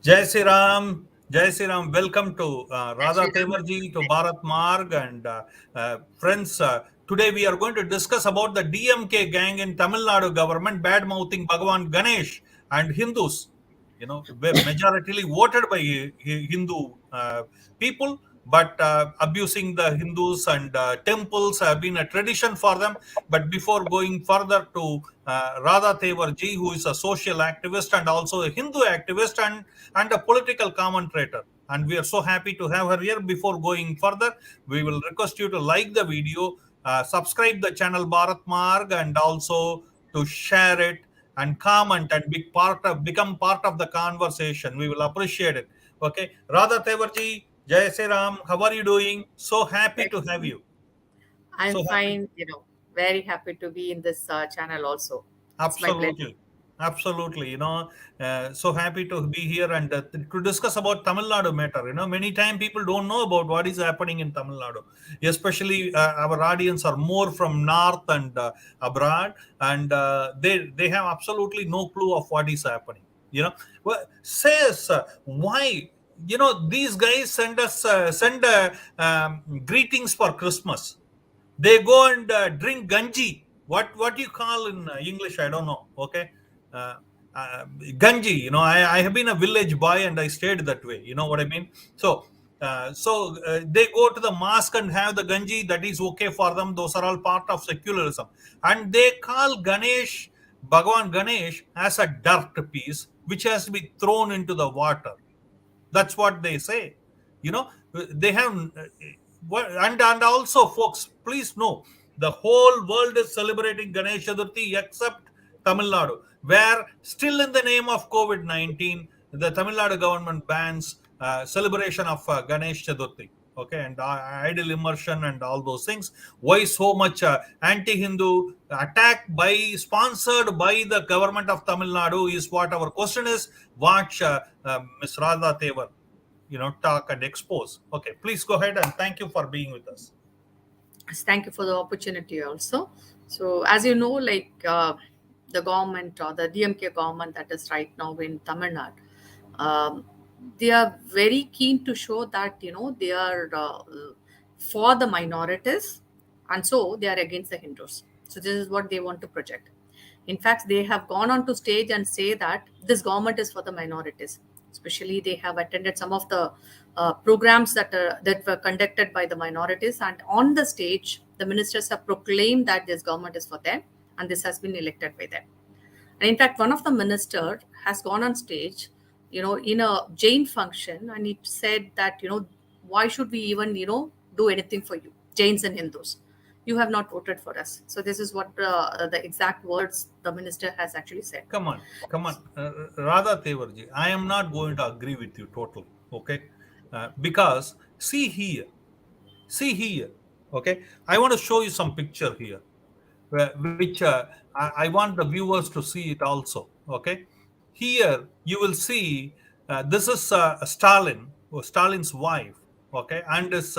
Jai Sri Ram, Jai Sri Ram. Welcome to Radha Shri Ram. Tevar Ji, to Bharat Marg, and friends. Today we are going to discuss about the DMK gang in Tamil Nadu government bad mouthing Bhagwan Ganesh and Hindus. Majoritarily voted by Hindu people, but abusing the Hindus and temples have been a tradition for them. But before going further to Radha Tevar Ji, who is a social activist and also a Hindu activist and a political commentator. And we are so happy to have her here. Before going further, we will request you to like the video, subscribe the channel Bharat Marg, and also to share it and comment and become part of the conversation. We will appreciate it. Okay, Radha Tevarji, Jai Sri Ram, how are you doing? So happy Thank to have you. you. I'm So happy. fine, very happy to be in this channel also. It's my pleasure. Absolutely. Absolutely. So happy to be here and to discuss about Tamil Nadu matter. Many time people don't know about what is happening in Tamil Nadu. Especially our audience are more from north and abroad, and they have absolutely no clue of what is happening. Well, says why? These guys send greetings for Christmas. They go and drink ganji. What you call in English? I don't know. Okay, uh, ganji. I have been a village boy and I stayed that way. You know what I mean? So they go to the mosque and have the ganji. That is okay for them. Those are all part of secularism, and they call Ganesh, Bhagwan Ganesh, as a dirt piece which has to be thrown into the water. That's what they say. They have and also, folks, please know the whole world is celebrating Ganesh Chaturthi except Tamil Nadu, where still in the name of COVID-19, the Tamil Nadu government bans celebration of Ganesh Chaturthi. Okay, and idol immersion and all those things. Why so much anti-Hindu attack sponsored by the government of Tamil Nadu is what our question is. Watch Ms. Radha Tevar, talk and expose. Okay, please go ahead and thank you for being with us. Thank you for the opportunity also. So, as you know, the government or the DMK government that is right now in Tamil Nadu, um, they are very keen to show that, they are for the minorities, and so they are against the Hindus. So, this is what they want to project. In fact, they have gone on to stage and say that this government is for the minorities. Especially, they have attended some of the programs that were conducted by the minorities, and on the stage, the ministers have proclaimed that this government is for them, and this has been elected by them. And in fact, one of the minister has gone on stage, in a Jain function, and it said that, why should we even, do anything for you, Jains and Hindus? You have not voted for us. So this is what the exact words the minister has actually said. Come on, Radha Tevarji. I am not going to agree with you totally. Okay, because see here. Okay, I want to show you some picture here, which I want the viewers to see it also. Okay, here you will see this is Stalin, or Stalin's wife. Okay, and his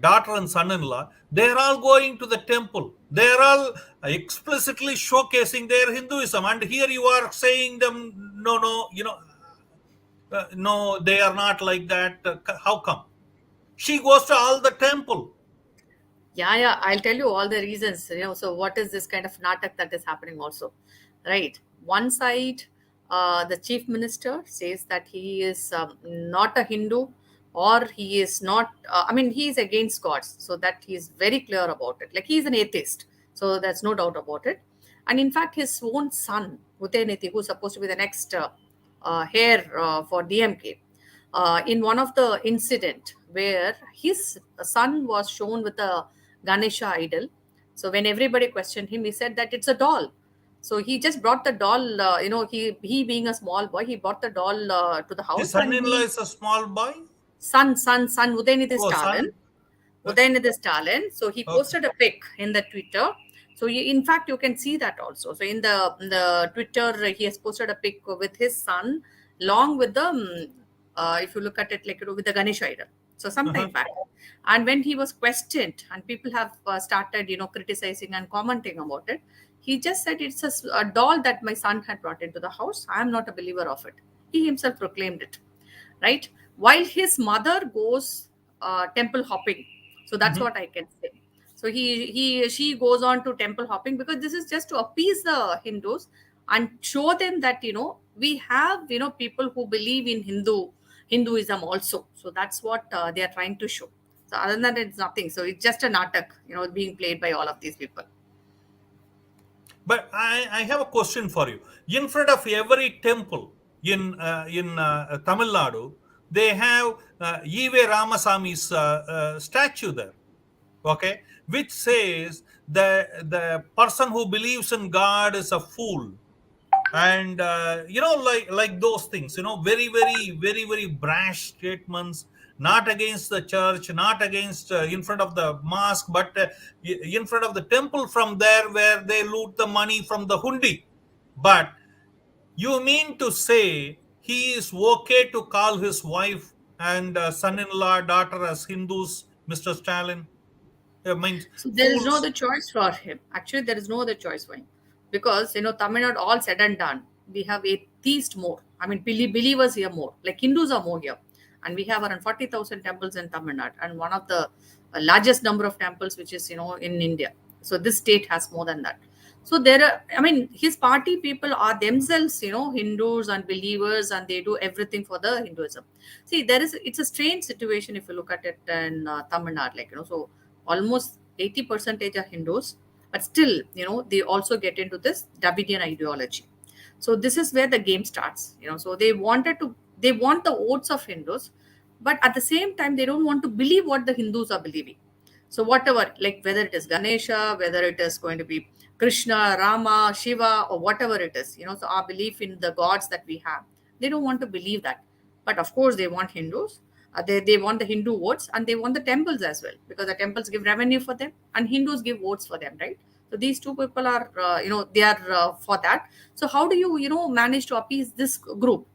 daughter and son-in-law. They are all going to the temple. They are all explicitly showcasing their Hinduism, and here you are saying them, no, no, no, they are not like that. How come? She goes to all the temple. Yeah, yeah. I'll tell you all the reasons. So what is this kind of natak that is happening also, right? One side, the chief minister says that he is not a Hindu, or he is not. I mean, he is against gods, so that he is very clear about it. Like, he is an atheist, so there's no doubt about it. And in fact, his own son, Udayaniti, who's supposed to be the next heir for DMK, in one of the incident where his son was shown with a Ganesha idol. So when everybody questioned him, he said that it's a doll. So he just brought the doll. He being a small boy, he brought the doll to the His house, and son-in-law he is a small boy. son Udayanidhi Oh, Stalin. son. Uh, Udayanidhi Stalin. So he okay. posted a pic in the Twitter. So in fact, you can see that also. So in the Twitter, he has posted a pic with his son, along with the if you look at it, like, with the Ganesh idol. So Uh-huh. sometime back, and when he was questioned, and people have started, criticizing and commenting about it, he just said it's a doll that my son had brought into the house. I am not a believer of it. He himself proclaimed it, right? While his mother goes temple hopping. So that's Mhm. what I can say. So she goes on to temple hopping because this is just to appease the Hindus and show them that we have people who believe in Hinduism also. So that's what they are trying to show. So other than that, it's nothing. So it's just a natak, being played by all of these people. But I have a question for you. In front of every temple in Tamil Nadu, they have Eve Ramasami's statue there. Okay, which says the person who believes in God is a fool, and like those things, very brash statements, not against the church, not against in front of the mosque, but in front of the temple, from there where they loot the money from the hundi. But you mean to say he is okay to call his wife and son-in-law, daughter as Hindus, Mr. Stalin? I mean, So there is no fools. other choice for him. Actually, there is no other choice for him because Tamil Nadu all said and done, we have atheists more. I mean, believers here more. Like Hindus are more here, and we have around 40,000 temples in Tamil Nadu, and one of the largest number of temples, which is in India. So this state has more than that. So there are, I mean, his party people are themselves, Hindus and believers, and they do everything for the Hinduism. See, it's a strange situation if you look at it in Tamil Nadu, like so almost 80% are Hindus, but still, they also get into this Dravidian ideology. So this is where the game starts. So they want the votes of Hindus, but at the same time, they don't want to believe what the Hindus are believing. So whatever, like whether it is Ganesha, whether it is going to be Krishna, Rama, Shiva, or whatever it is, so our belief in the gods that we have, they don't want to believe that. But of course, they want Hindus. They want the Hindu votes and they want the temples as well because the temples give revenue for them and Hindus give votes for them, right? So these two people are, they are for that. So how do you, manage to appease this group?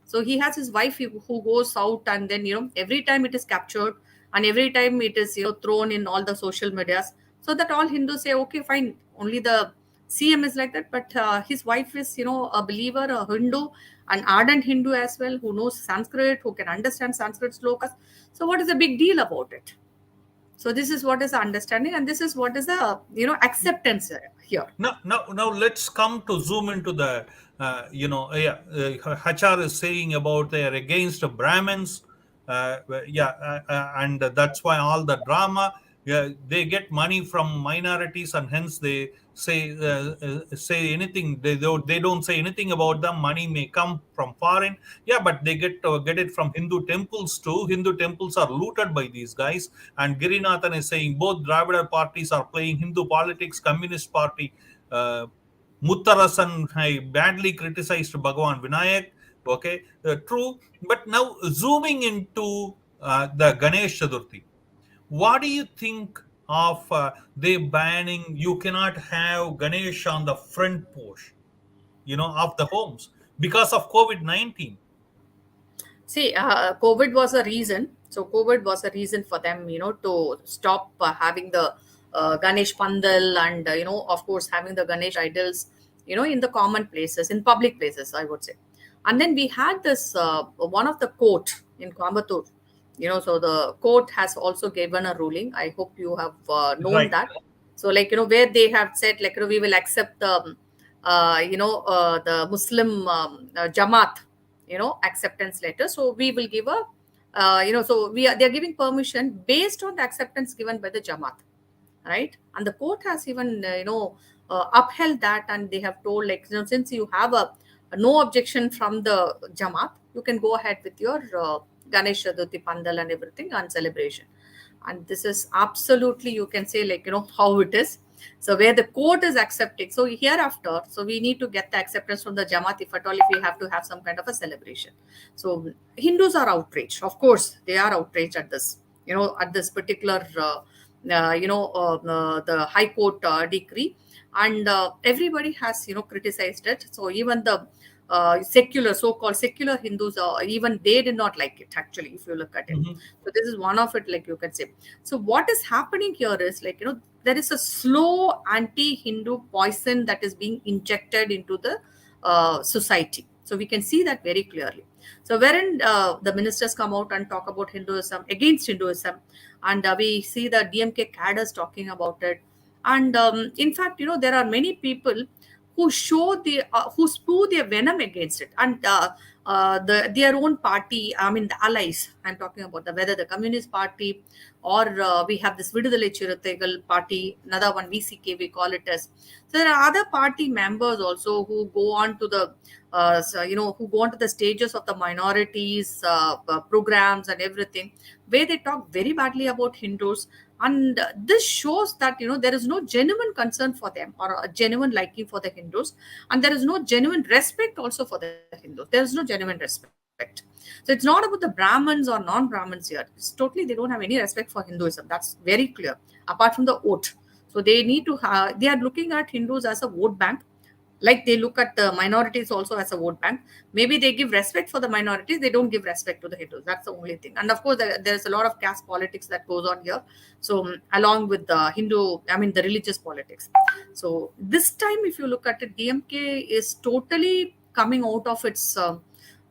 So he has his wife who goes out, and then every time it is captured, and every time it is thrown in all the social medias, so that all Hindus say, okay, fine, only the CM is like that, but his wife is a believer, a Hindu, an ardent Hindu as well, who knows Sanskrit, who can understand Sanskrit slokas. So what is the big deal about it? So this is what is the understanding, and this is what is the acceptance here. Now, let's come to zoom into the, yeah, HR is saying about they are against Brahmins, yeah, and that's why all the drama. Yeah, they get money from minorities, and hence they say anything. They don't say anything about them. Money may come from foreign, yeah, but they get it from Hindu temples too. Hindu temples are looted by these guys, and Girinathan is saying both Dravida parties are playing Hindu politics. Communist Party, uh, Muttarasan, I badly criticized Bhagwan Vinayak. Okay, true. But now zooming into the Ganesh Chaturthi, what do you think of they banning? You cannot have Ganesh on the front porch, of the homes because of COVID-19. See, COVID was a reason. So COVID was a reason for them, to stop having the Ganesh Pandal and, of course, having the Ganesh idols, in the common places, in public places, I would say. And then we had this one of the court in Coimbatore. So the court has also given a ruling. I hope you have known Right. that. So, like, where they have said, like, we will accept the Muslim Jamaat acceptance letter, so we will give a so they're giving permission based on the acceptance given by the Jamaat, right? And the court has even upheld that, and they have told, like, since you have a no objection from the Jamaat, you can go ahead with your Ganesh Chaturthi Pandal and everything and celebration. And this is absolutely, you can say, like, how it is. So where the court is accepting, so hereafter, so we need to get the acceptance from the Jamaat, if at all, if we have to have some kind of a celebration. So Hindus are outraged, of course they are outraged at this, at this particular the high court decree. And everybody has criticized it. So even the secular, so-called secular Hindus, even they did not like it, actually, if you look at it. Mhm. So this is one of it, like, you can say. So what is happening here is, like, there is a slow anti-Hindu poison that is being injected into the society. So we can see that very clearly. So wherein the ministers come out and talk about Hinduism, against Hinduism, and we see the DMK cadres talking about it. And in fact, there are many people who show who spew their venom against it, and their own party, I mean the allies. I'm talking about whether the Communist Party or we have this Vidudalai Chiruthaigal party, another one VCK we call it as. So there are other party members also who go on to the who go on to the stages of the minorities programs and everything, where they talk very badly about Hindus. And this shows that there is no genuine concern for them or a genuine liking for the Hindus, and there is no genuine respect also for the Hindus. There is no genuine respect. So it's not about the Brahmins or non-Brahmins here. It's totally, they don't have any respect for Hinduism. That's very clear. Apart from the vote, so they need to have, they are looking at Hindus as a vote bank, like they look at the minorities also as a vote bank. Maybe they give respect for the minorities, they don't give respect to the Hindus. That's the only thing. And of course there's a lot of caste politics that goes on here, so along with the the religious politics. So this time if you look at it, DMK is totally coming out of its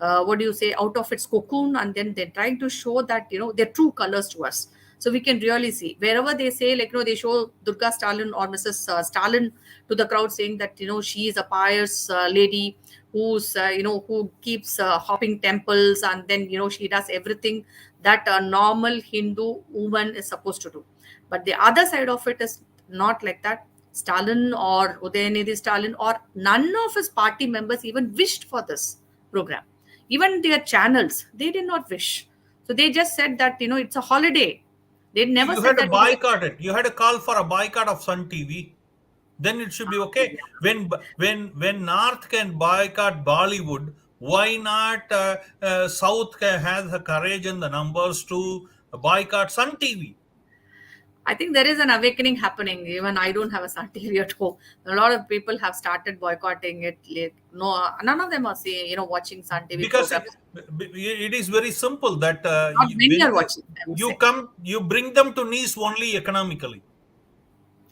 what do you say, out of its cocoon, and then they're trying to show that their true colors to us. So we can really see wherever they say, like, they show Durga Stalin or Mrs. Stalin to the crowd, saying that she is a pious lady who's who keeps hopping temples, and then she does everything that a normal Hindu woman is supposed to do. But the other side of it is not like that. Stalin or Udayanidhi Stalin or none of his party members even wished for this program. Even their channels, they did not wish. So they just said that it's a holiday. They never You said had to that boycott it. You had to call for a boycott of Sun TV. Then it should be okay. When North can boycott Bollywood, why not South has the courage and the numbers to boycott Sun TV? I think there is an awakening happening. Even I don't have a Sun TV at home. A lot of people have started boycotting it. No, none of them are watching Sun TV Because programs. it is very simple that Not many when are watching, I would say. you bring them to knees only economically.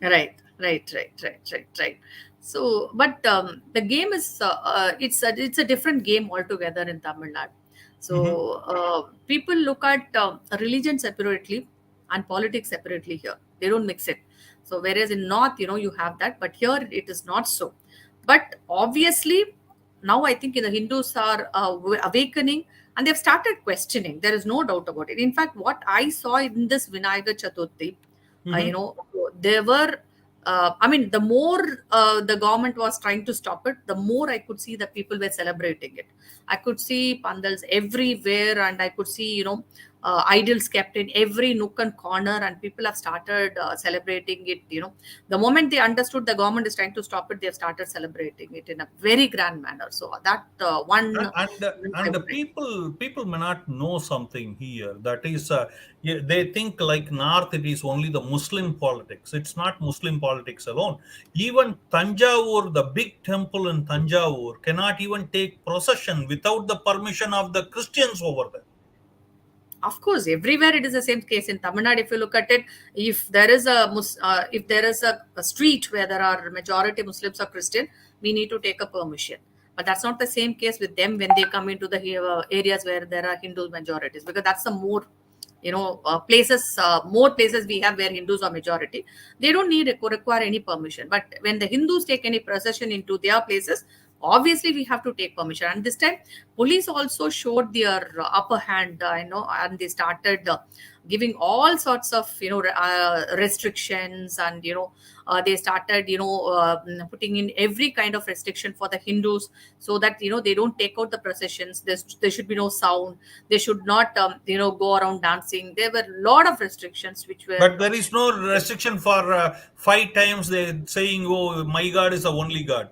Right. So, but the game is it's a different game altogether in Tamil Nadu. Mhm. So people look at religion separately and politics separately here. They don't mix it. So whereas in North, you have that, but here it is not so. But obviously, now I think the Hindus are awakening, and they've started questioning. There is no doubt about it. In fact, what I saw in this Vinayaga Chaturthi, Mhm. there were the more the government was trying to stop it, the more I could see that people were celebrating it. I could see pandals everywhere, and I could see idols kept in every nook and corner, and people have started celebrating it. The moment they understood the government is trying to stop it, they have started celebrating it in a very grand manner. So that one I And the would like. people may not know something here, that is they think like North it is only the Muslim politics. It's not Muslim politics alone. Even Tanjavur, the big temple in Tanjavur, cannot even take procession without the permission of the Christians over there. Of course, everywhere it is the same case. In Tamil Nadu, if you look at it, if there is a street where there are majority Muslims or Christian, we need to take a permission. But that's not the same case with them when they come into the areas where there are Hindu majorities, because that's the more more places we have where Hindus are majority. They don't need require any permission. But when the Hindus take any procession into their places, obviously we have to take permission. And this time police also showed their upper hand, and they started giving all sorts of restrictions, and they started putting in every kind of restriction for the Hindus, so that they don't take out the processions. There should be no sound. They should not go around dancing. There were a lot of restrictions which were But there is no restriction for 5 times they saying, "Oh, my God is the only God."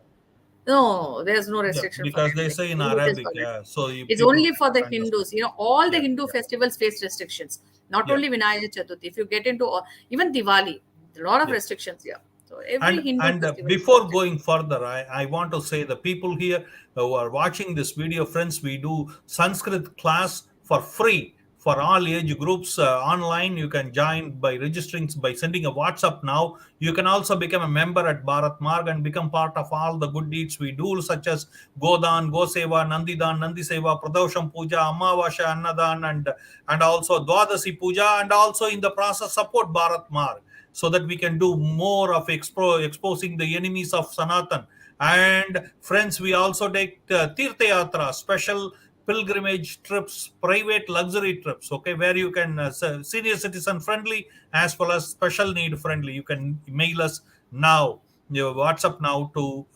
no, there's no Yeah, restriction for because they anything. say in It is Arabic, valid. yeah. So It's people only for the cannot understand. Hindus. All the Yeah, Hindu yeah, festivals face restrictions. Not yeah, only Vinayaka Chaturthi. If you get into even Diwali, a lot of yeah. restrictions here. So every Hindu And festival is before restricted. going further, I want to say the people here who are watching this video, friends, we do Sanskrit class for free for all age groups online. You can join by registering by sending a WhatsApp now. You can also become a member at Bharat Marg and become part of all the good deeds we do, such as Godan, Goseva, Nandidan, Nandi Seva, Pradosham Puja, Amavasya, Annadan, and also Dwadasi Puja, and also in the process support Bharat Marg so that we can do more of exposing the enemies of Sanatan. And friends, we also take Tirtha Yatra, special pilgrimage trips, private luxury trips, okay, where you can senior citizen friendly as well as special need friendly. You can mail us now, your WhatsApp now to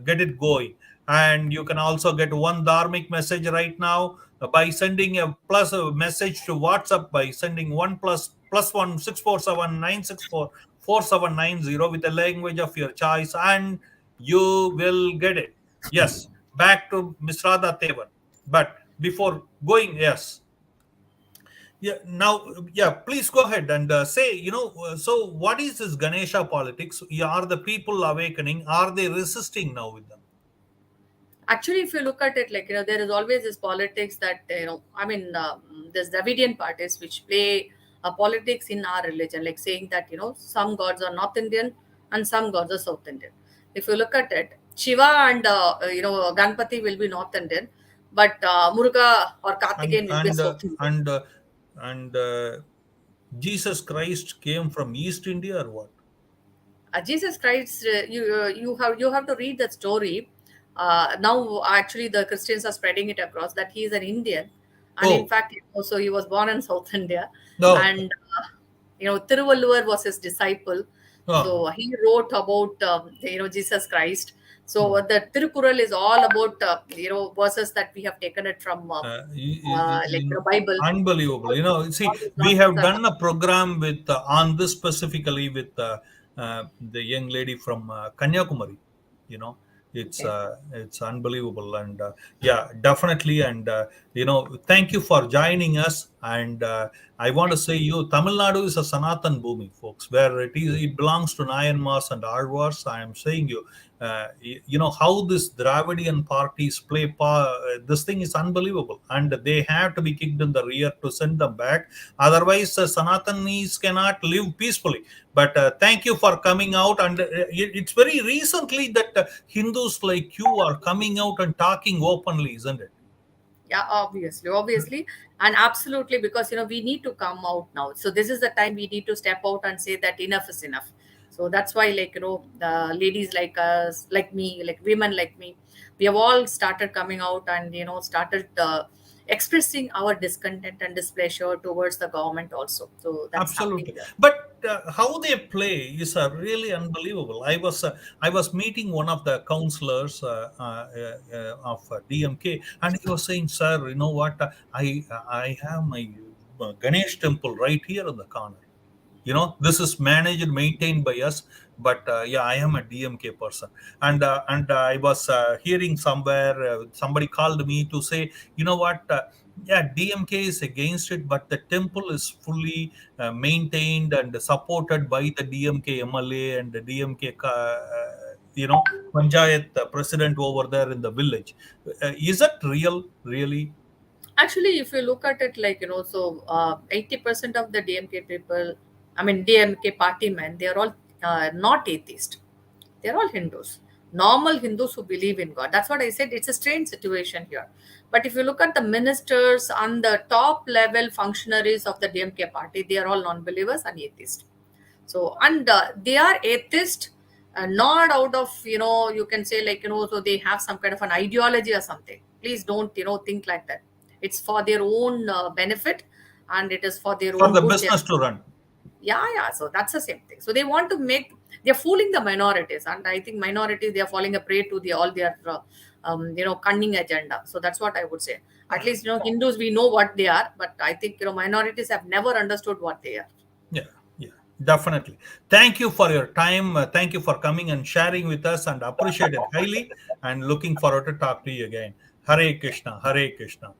get it going. And you can also get one dharmic message right now by sending a plus a message to WhatsApp by sending one plus 1 647 964 4790 with the language of your choice, and you will get it. Yes, back to Miss Radha Tevar. But before going, yes, yeah, now, yeah, please go ahead and say, so what is this Ganesha politics? Are the people awakening? Are they resisting now with them? Actually, if you look at it, like, there is always this politics that, there's Dravidian parties which play politics in our religion, like saying that, some gods are North Indian and some gods are South Indian. If you look at it, Shiva and, Ganpati will be North Indian, but Muruga or And Kartikeyan will be and uh, South Indian. and uh, and Jesus Christ came from East India or what? Jesus Christ, you have to read that story. Now, actually, the Christians are spreading it across that he is an Indian, and in Oh, fact, also he was born in South India, no. and Tiruvalluvar was his disciple, Oh, so he wrote about Jesus Christ. So oh. the Tirukural is all about verses that we have taken it from like the Bible. So Unbelievable. See, all these we nonsense have are done a program with on this specifically with the young lady from Kanyakumari. You know, okay. it's unbelievable, and yeah, definitely. And thank you for joining us. And I want to Thank say, you Tamil Nadu is a Sanatan Bhumi, folks, where it belongs to Nayanmars and Alvars. I am saying you. How this Dravidian parties play this thing is unbelievable, and they have to be kicked in the rear to send them back. Otherwise, Sanatanis cannot live peacefully. But thank you for coming out, and it's very recently that Hindus like you are coming out and talking openly, isn't it? Yeah, obviously, and absolutely, because we need to come out now. So this is the time we need to step out and say that enough is enough. So that's why, like, the ladies like us, like me, like women like me, we have all started coming out and started expressing our discontent and displeasure towards the government also. So that's happening Absolutely, here. but how they play is really unbelievable. I was meeting one of the counselors of DMK, and he was saying, "Sir, you know what? I have my Ganesh temple right here in the corner. This is managed, maintained by us, but yeah, I am a DMK person." And I was hearing somewhere somebody called me to say, what, yeah, DMK is against it, but the temple is fully maintained and supported by the DMK MLA and the DMK panchayat president over there in the village. Is that real, really? Actually, if you look at it, like, 80% of the DMK people, I mean, DMK party men, they are all not atheist. They're all Hindus, normal Hindus who believe in God. That's what I said. It's a strange situation here. But if you look at the ministers and the top level functionaries of the DMK party, they are all non believers and atheists. So, and they are atheist, not out of, you can say, like, so they have some kind of an ideology or something. Please don't, think like that. It's for their own benefit, and it is for their For own the good. business to run. Yeah. So that's the same thing. So they want to they're fooling the minorities, and I think minorities, they are falling a prey to all their cunning agenda. So that's what I would say. At least Hindus, we know what they are, but I think minorities have never understood what they are. Yeah, yeah, definitely. Thank you for your time. Thank you for coming and sharing with us, and appreciate it highly. And looking forward to talk to you again. Hare Krishna, Hare Krishna.